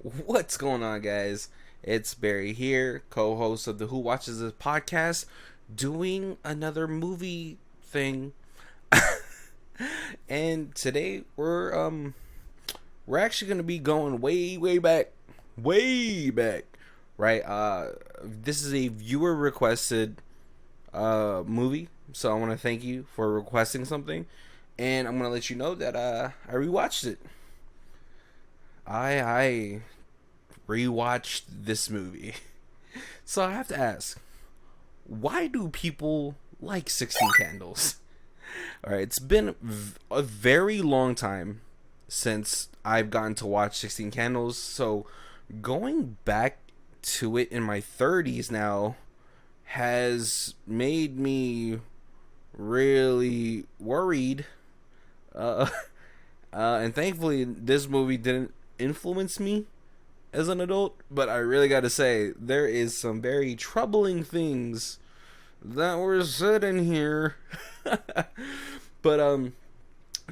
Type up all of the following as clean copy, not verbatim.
What's going on, guys? It's Barry here, co host of the Who Watches This podcast, doing another movie thing. And today we're actually gonna be going way back. Way back. Right? This is a viewer requested movie. So I wanna thank you for requesting something. And I'm gonna let you know that I rewatched it. I rewatched this movie. So I have to ask, why do people like 16 Candles? Alright, it's been a very long time since I've gotten to watch 16 Candles, so going back to it in my 30s now has made me really worried. Uh, and thankfully, this movie didn't influence me as an adult, but I really gotta say, there is some very troubling things that were said in here. But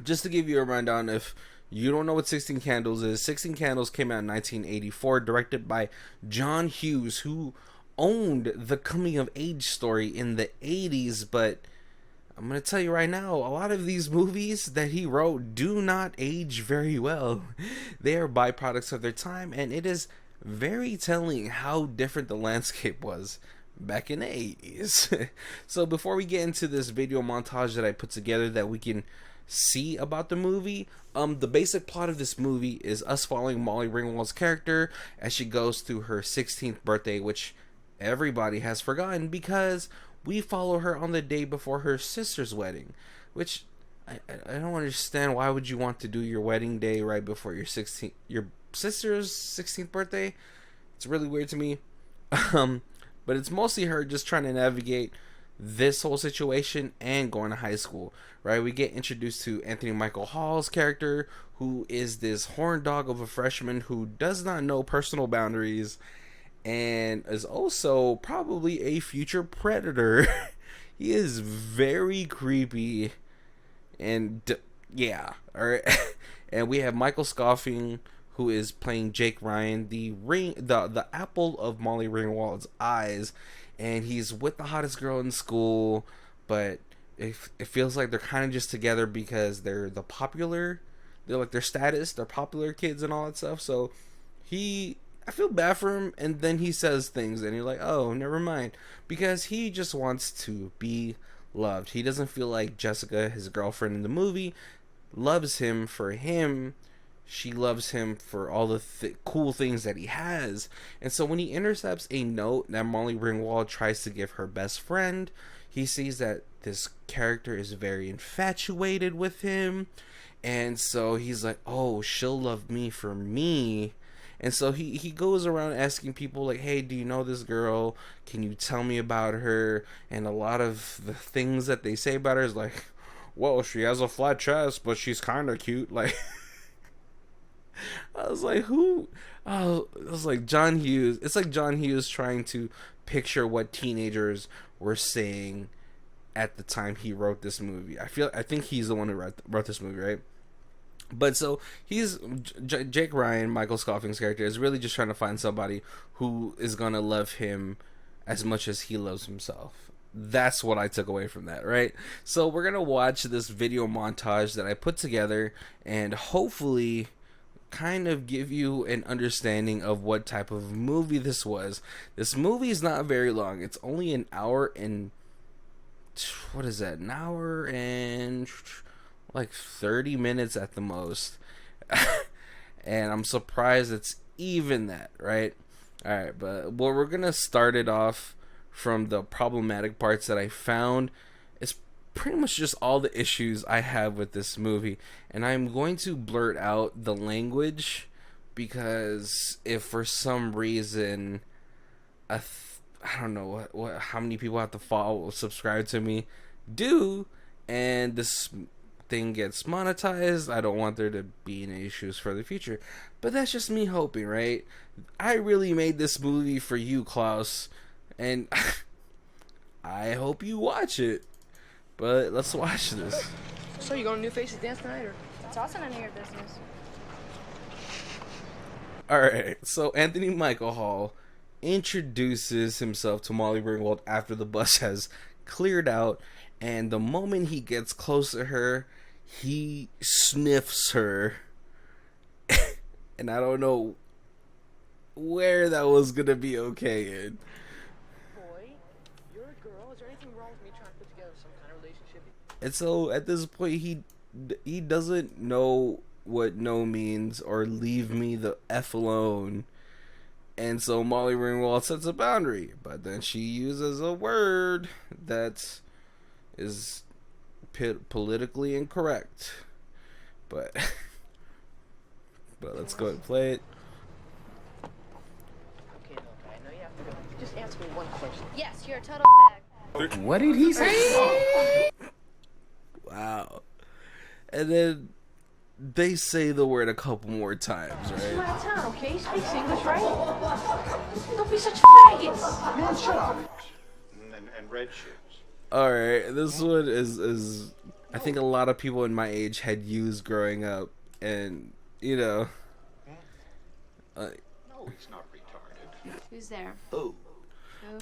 just to give you a rundown, if you don't know what 16 Candles is, 16 Candles came out in 1984, directed by John Hughes, who owned the coming of age story in the 80s, but I'm going to tell you right now, a lot of these movies that he wrote do not age very well. They are byproducts of their time, and it is very telling how different the landscape was back in the 80s. So before we get into this video montage that I put together that we can see about the movie, the basic plot of this movie is us following Molly Ringwald's character as she goes through her 16th birthday, which everybody has forgotten because we follow her on the day before her sister's wedding, which I don't understand. Why would you want to do your wedding day right before your sister's 16th birthday? It's really weird to me. But it's mostly her just trying to navigate this whole situation and going to high school, right? We get introduced to Anthony Michael Hall's character, who is this horn dog of a freshman who does not know personal boundaries and is also probably a future predator. He is very creepy, and yeah, all right. And we have Michael Scoffing, who is playing Jake Ryan, the apple of Molly Ringwald's eyes, and he's with the hottest girl in school, but it feels like they're kind of just together because they're like their status, they're popular kids and all that stuff. So I feel bad for him, and then he says things, and you're like, oh, never mind, because he just wants to be loved. He doesn't feel like Jessica, his girlfriend in the movie, loves him for him. She loves him for all the cool things that he has. And so when he intercepts a note that Molly Ringwald tries to give her best friend, he sees that this character is very infatuated with him. And so he's like, oh, she'll love me for me. And so he goes around asking people like, hey, do you know this girl? Can you tell me about her? And a lot of the things that they say about her is like, well, she has a flat chest, but she's kind of cute. Like, I was like, who? Oh, it was like John Hughes. It's like John Hughes trying to picture what teenagers were saying at the time he wrote this movie. I think he's the one who wrote this movie, right? But so he's Jake Ryan, Michael Scoffing's character, is really just trying to find somebody who is gonna love him as much as he loves himself. That's what I took away from that, right? So we're gonna watch this video montage that I put together and hopefully kind of give you an understanding of what type of movie this was. This movie is not very long. It's only an hour and what is that? An hour and like 30 minutes at the most. And I'm surprised it's even that, right? All right, but we're going to start it off from the problematic parts that I found. It's pretty much just all the issues I have with this movie, and I'm going to blurt out the language because if for some reason I don't know what how many people have to follow subscribe to me do, and this thing gets monetized, I don't want there to be any issues for the future. But that's just me hoping, right? I really made this movie for you, Klaus, and I hope you watch it. But let's watch this. So you going to New Faces dance tonight, or? It's also none of your business. All right, so Anthony Michael Hall introduces himself to Molly Ringwald after the bus has cleared out, and the moment he gets close to her, he sniffs her, and I don't know where that was gonna be okay in. Boy, you're a girl. Is there anything wrong with me trying to put together some kind of relationship? And so at this point, he doesn't know what no means or leave me the F alone. And so Molly Ringwald sets a boundary, but then she uses a word that is politically incorrect. But let's go ahead and play it. Okay, look, I know you have to go. Just answer me one question. Yes, you're a total fag. What did he say? Wow. And then they say the word a couple more times, You're right? out of town, okay? You speak English, right? Don't be such faggots. Man, shut up. And red shoes. Alright, this one is I think a lot of people in my age had used growing up, and you know No, he's not retarded. Who's there? Oh.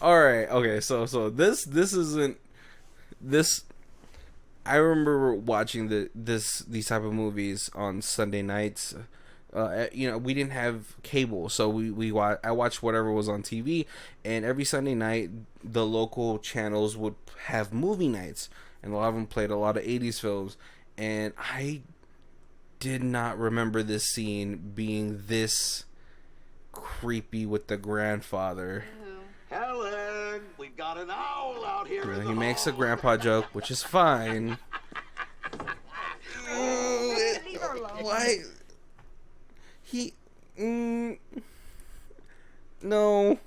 alright, okay, so this isn't this I remember watching these type of movies on Sunday nights. You know, we didn't have cable, so I watched whatever was on TV, and every Sunday night the local channels would have movie nights, and a lot of them played a lot of 80s films, and I did not remember this scene being this creepy with the grandfather. Helen, we've got an owl out here. You know, he makes a grandpa joke, which is fine. Why? No,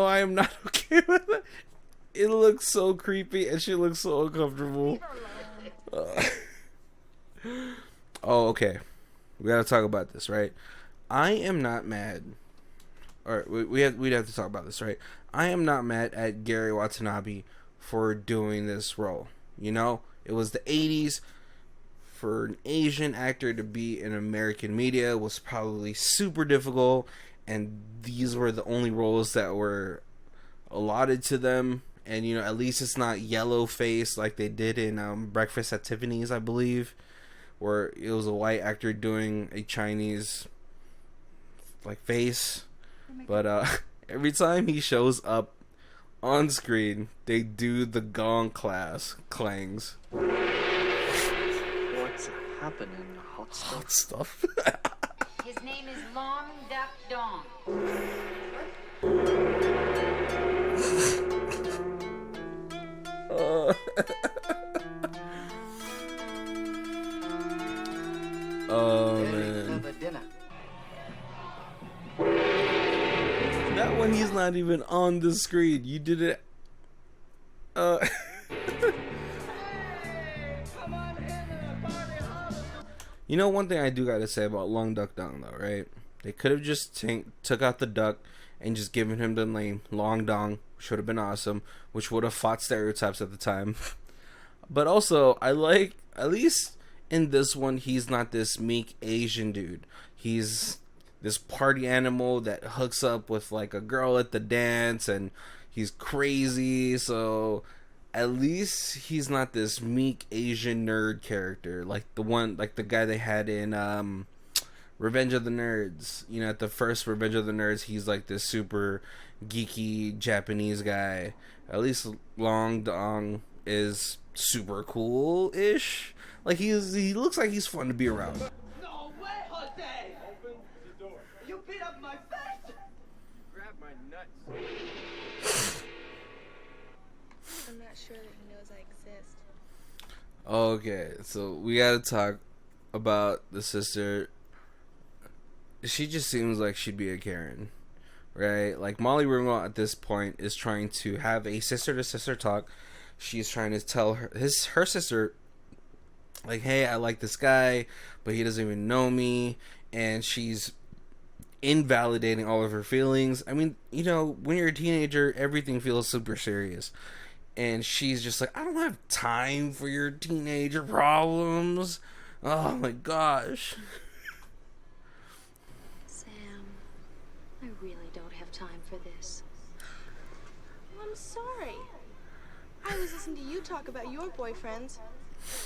I am not okay with it. It looks so creepy, and she looks so uncomfortable. Oh, okay. We gotta talk about this, right? I am not mad. Alright, we'd have to talk about this, right? I am not mad at Gary Watanabe for doing this role. You know, it was the 80s. For an Asian actor to be in American media was probably super difficult, and these were the only roles that were allotted to them. And you know, at least it's not yellow face like they did in Breakfast at Tiffany's, I believe, where it was a white actor doing a Chinese like face. But every time he shows up on screen, they do the gong clangs. What's happening, hot stuff? Hot stuff. His name is Long Duck Dong. Oh man, For dinner. that one he's not even on the screen. You did it. You know, one thing I do gotta say about Long Duck Dong though, right? They could have just took out the duck and just given him the name Long Dong, which would have been awesome, which would have fought stereotypes at the time. But also, I like, at least in this one, he's not this meek Asian dude. He's this party animal that hooks up with like a girl at the dance, and he's crazy, so at least he's not this meek Asian nerd character like the guy they had in Revenge of the Nerds. You know, at the first Revenge of the Nerds, he's like this super geeky Japanese guy. At least Long Dong is super cool-ish. Like he looks like he's fun to be around. No way, Jose! Open the door. You beat up my face! Grab my nuts. I'm not sure that he knows I exist. Okay, so we gotta talk about the sister. She just seems like she'd be a Karen, right? Like Molly Ringwald at this point is trying to have a sister-to-sister talk. She's trying to tell her sister, like, hey, I like this guy, but he doesn't even know me, and she's invalidating all of her feelings. I mean, you know, when you're a teenager, everything feels super serious. And she's just like, I don't have time for your teenager problems. Oh my gosh. Sam. I really don't have time for this. I'm sorry. I was listening to you talk about your boyfriends.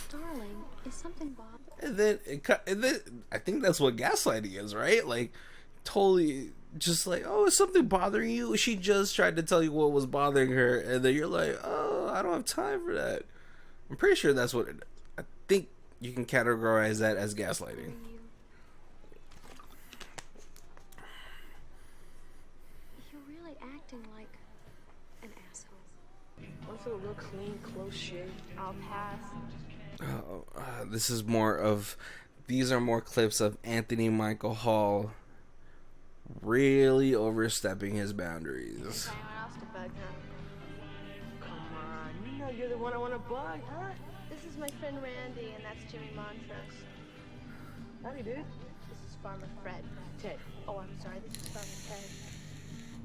Darling, is something bothering? And then I think that's what gaslighting is, right? Like, totally just like, oh, is something bothering you? She just tried to tell you what was bothering her, and then you're like, oh, I don't have time for that. I'm pretty sure that's what I think you can categorize that as gaslighting. You're really acting like an asshole. Want to feel real clean, close shave? I'll pass. These are more clips of Anthony Michael Hall really overstepping his boundaries. Anyone else to bug, huh? Come on, you know you're the one I want to bug, huh? This is my friend Randy, and that's Jimmy Montrose. Howdy, dude. This is Farmer Fred. Ted, Oh, I'm sorry. This is Farmer Ted.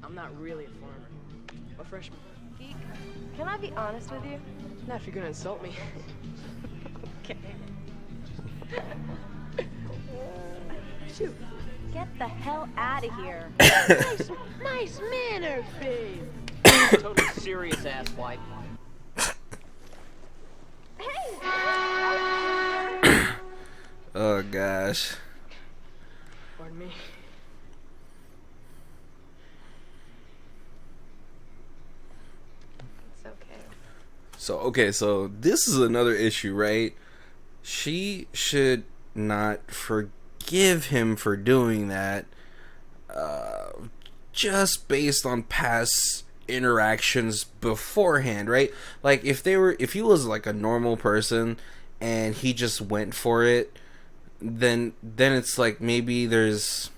I'm not really a farmer. I'm a freshman. Geek, can I be honest with you? Not if you're gonna insult me. Okay. Shoot. Get the hell out of here. Nice manner, babe. Totally serious ass wipe. Oh gosh. Pardon me. It's okay. So this is another issue, right? She should not forgive him for doing that, just based on past interactions beforehand, right? Like if he was like a normal person and he just went for it, then it's like maybe there's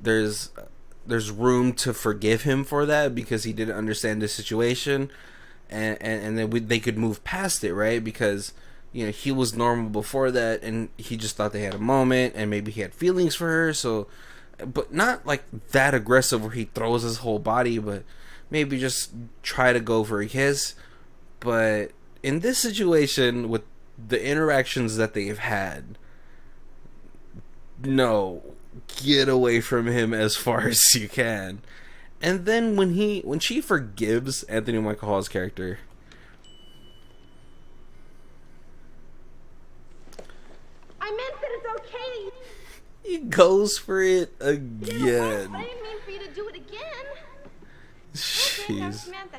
room to forgive him for that because he didn't understand the situation, and then they could move past it, right? Because you know he was normal before that and he just thought they had a moment and maybe he had feelings for her, so but not like that aggressive where he throws his whole body, but maybe just try to go for a kiss. But in this situation with the interactions that they've had, no, get away from him as far as you can. And then when she forgives Anthony Michael Hall's character, I meant that it's okay. he goes for it I again. didn't mean for you to do it again. Jeez. Samantha,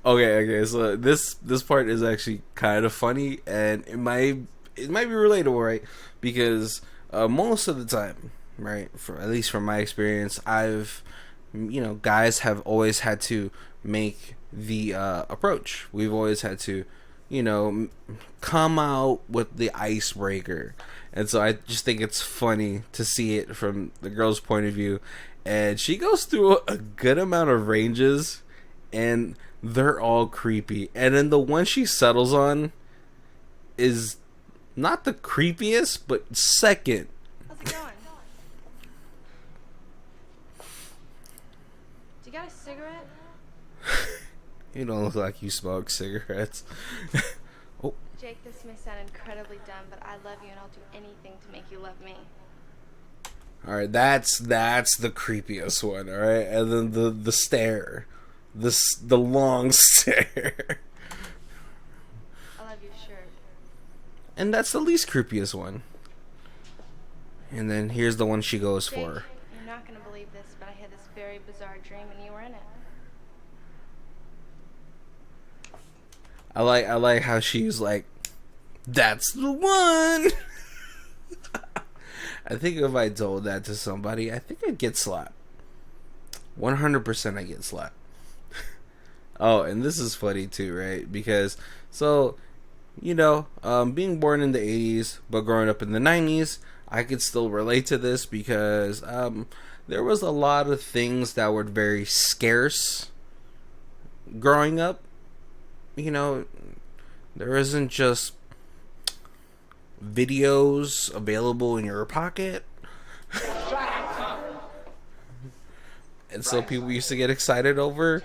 Okay, so this part is actually kind of funny, and it might be relatable, right? Because most of the time, right, for at least from my experience, guys have always had to make the approach. We've always had to, come out with the icebreaker. And so I just think it's funny to see it from the girl's point of view. And she goes through a good amount of ranges, and they're all creepy. And then the one she settles on is not the creepiest, but second. how's it going? Do you got a cigarette? You don't look like you smoke cigarettes. Oh, Jake, this may sound incredibly dumb, but I love you and I'll do anything to make you love me. all right, that's the creepiest one. All right, and then the stare, the long stare, I love your shirt. and that's the least creepiest one. And then here's the one she goes Jake, for. you're not gonna believe this, but I had this very bizarre dream and you were in it. I like how she's like, that's the one. I think if I told that to somebody, I think I'd get slapped. 100% I get slapped. Oh, and this is funny too, right? Because, being born in the 80s, but growing up in the 90s, I could still relate to this because there was a lot of things that were very scarce growing up. There isn't just videos available in your pocket. And so people used to get excited over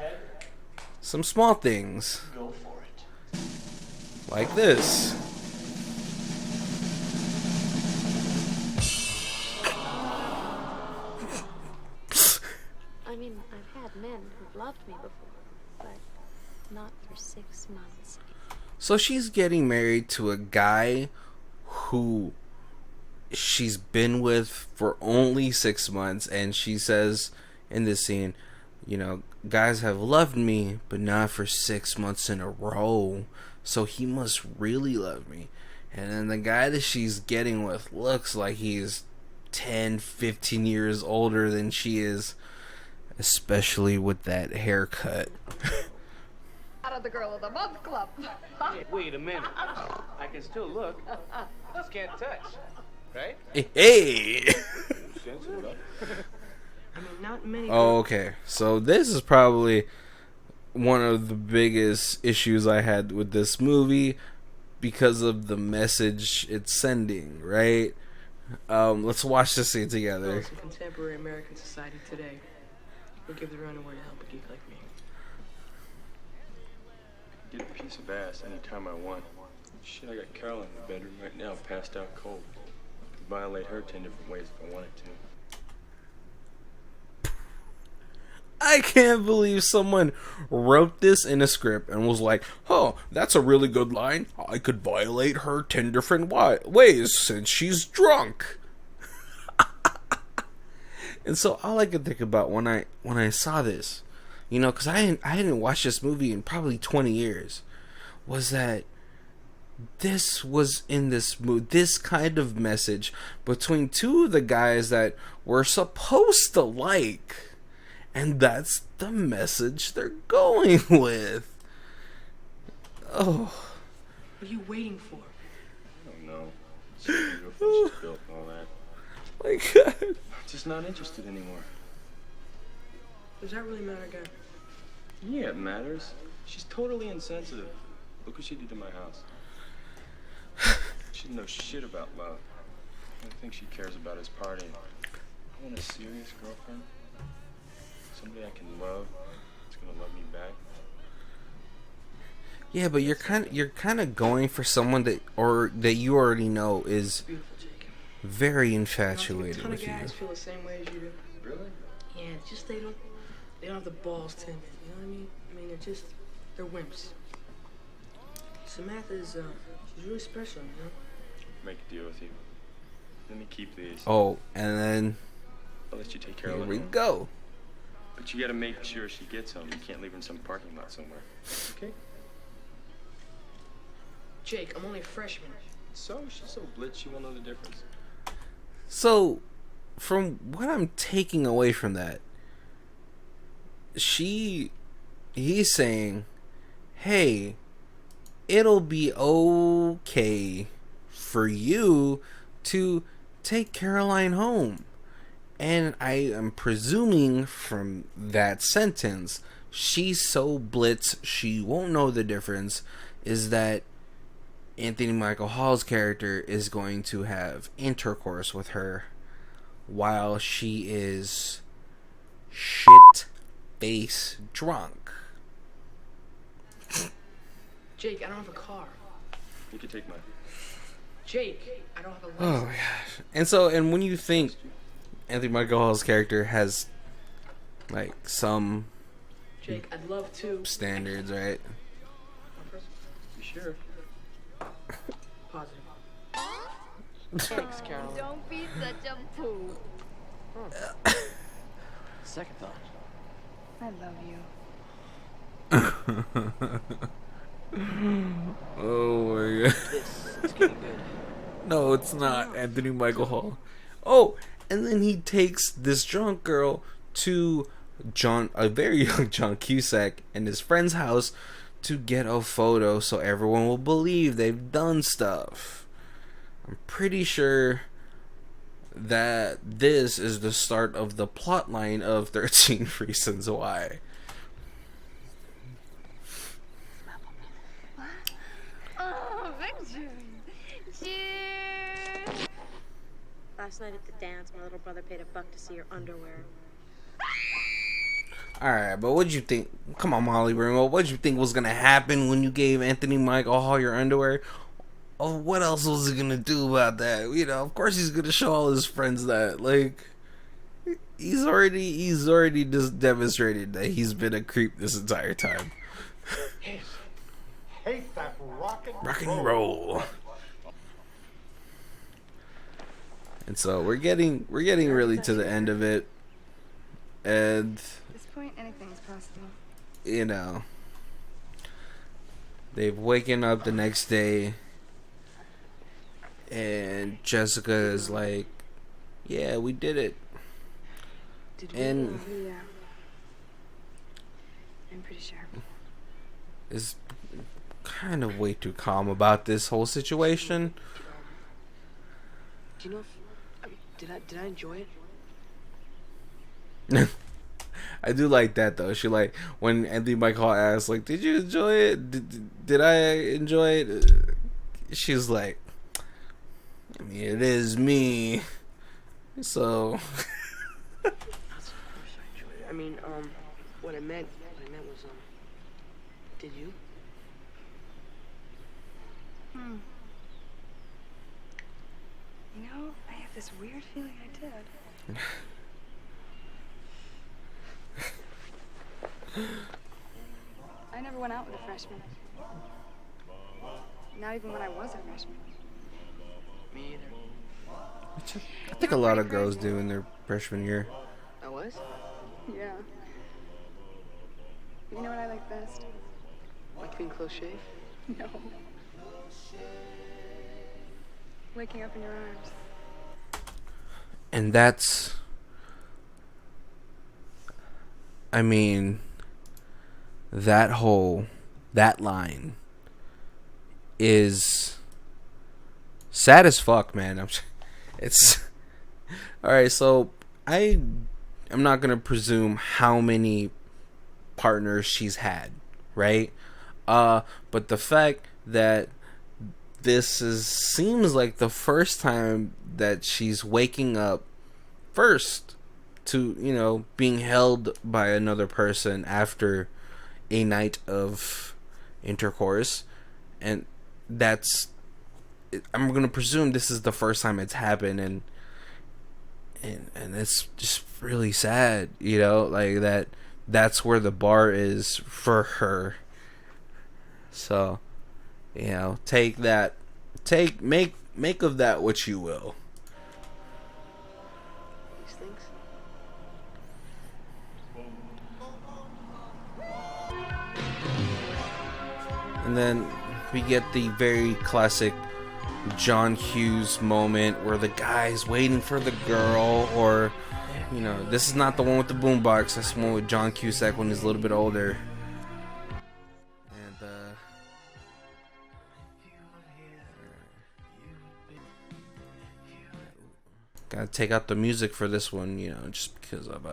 some small things. Go for it. Like this. had men who've loved me before, but not for 6 months. So she's getting married to a guy who she's been with for only 6 months, and she says in this scene, you know, guys have loved me, but not for 6 months in a row, so he must really love me. And then the guy that she's getting with looks like he's 10, 15 years older than she is, especially with that haircut. Out of the Girl of the Month Club. Wait a minute. I can still look. Just can't touch. Right? Hey! I mean, not many. Oh, okay. So this is probably one of the biggest issues I had with this movie because of the message it's sending, right? Let's watch this scene together. girls in contemporary American society today will give their underwear to help a geek like me. Get a piece of ass anytime I want. Shit, I got Carol in the bedroom right now, passed out cold. I could violate her 10 different ways if I wanted to. I can't believe someone wrote this in a script and was like, oh, that's a really good line. I could violate her 10 different ways since she's drunk. And so all I could think about when I saw this, you know, because I hadn't watched this movie in probably 20 years, was that this was in this movie, this kind of message between two of the guys that we're supposed to like. And that's the message they're going with. Oh. What are you waiting for? I don't know. She's beautiful, she's built and all that. My God. I'm just not interested anymore. Does that really matter, guy? Yeah, it matters. She's totally insensitive. Look what she did to my house. She doesn't know shit about love. The only thing she cares about is partying. I want a serious girlfriend. Somebody I can love. That's gonna love me back. Yeah, but you're kind of going for someone that you already know is Beautiful, Jake. very A infatuated ton of with you. guys feel the same way as you do. Really? Yeah, it's just they don't have the balls to admit it, you know what I mean? I mean, they're wimps. Samantha's, she's really special, you know? Make a deal with you. Let me keep these. Oh, and then I'll let you take care here of we them. go. But you gotta make sure she gets them. You can't leave her in some parking lot somewhere. Okay? Jake, I'm only a freshman. So, she's so blitz, she won't know the difference. So, from what I'm taking away from that, he's saying, hey, it'll be okay for you to take Caroline home. And I am presuming from that sentence, she's so blitz she won't know the difference, is that Anthony Michael Hall's character is going to have intercourse with her while she is shit face drunk. Jake, I don't have a car. You can take mine. Jake, I don't have a license. Oh my gosh. And when you think Anthony Michael Hall's character has like some Jake, I'd love to. standards, right? You sure? Positive. Thanks, Carol. Don't be such a fool. Second thought. I love you. Oh my god. This is getting good. No, it's not Anthony Michael Hall. Oh, and then he takes this drunk girl to a very young John Cusack and his friend's house to get a photo so everyone will believe they've done stuff. I'm pretty sure that this is the start of the plot line of 13 Reasons Why. Oh, Victor. Cheers. Last night at the dance, my little brother paid $1 to see your underwear. Alright, but what'd you think? Come on, Molly Ringwald. What'd you think was gonna happen when you gave Anthony Michael Hall your underwear? Oh, what else was he gonna do about that? You know, of course he's gonna show all his friends that. Like, He's already just demonstrated that he's been a creep this entire time. Hate that rock and roll. And so we're getting really to the end of it, and At this point, anything's possible. you know, they've waken up the next day, and Jessica is like, "Yeah, we did it." And Yeah. I'm pretty sure. is kind of way too calm about this whole situation. Do you know if did I enjoy it? I do like that though. She like when Anthony Michael asks like, "Did you enjoy it? Did I enjoy it?" She's like, "I mean, it is me." So I mean, what I meant was, did you? You know, I have this weird feeling I did. I never went out with a freshman. Not even when I was a freshman. Me either. I think a lot of girls do in their freshman year. I was? Yeah. You know what I like best? My clean close shave? No. Waking up in your arms. And that's, I mean, that line is sad as fuck, man. It's all right. So I'm not gonna presume how many partners she's had, right? But the fact that seems like the first time that she's waking up first to, you know, being held by another person after a night of intercourse, and I'm gonna presume this is the first time it's happened, and it's just really sad, you know, like that's where the bar is for her. So, you know, make of that what you will. These things? And then we get the very classic John Hughes moment where the guy's waiting for the girl, or, you know, this is not the one with the boombox. That's the one with John Cusack when he's a little bit older. And gotta take out the music for this one, you know, just because of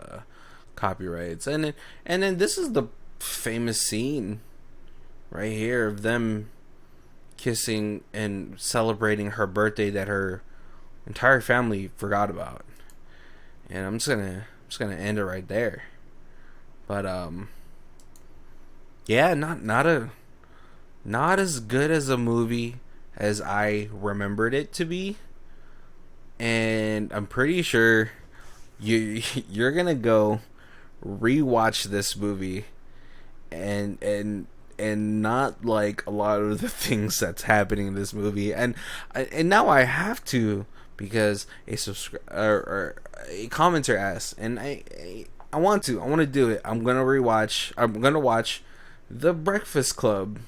copyrights. And then this is the famous scene right here of them kissing and celebrating her birthday that her entire family forgot about. And I'm just gonna end it right there. But yeah, not as good as a movie as I remembered it to be. And I'm pretty sure you're gonna go rewatch this movie and not like a lot of the things that's happening in this movie, and now I have to, because a commenter asked, and I want to do it. I'm gonna watch The Breakfast Club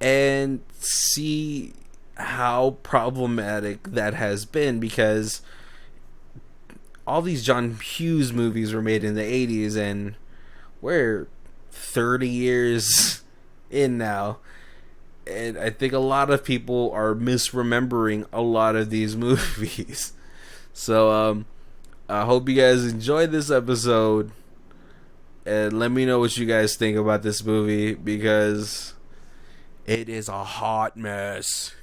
and see how problematic that has been, because all these John Hughes movies were made in the 80s, and we're 30 years in now, and I think a lot of people are misremembering a lot of these movies. So I hope you guys enjoyed this episode, and let me know what you guys think about this movie, because it is a hot mess.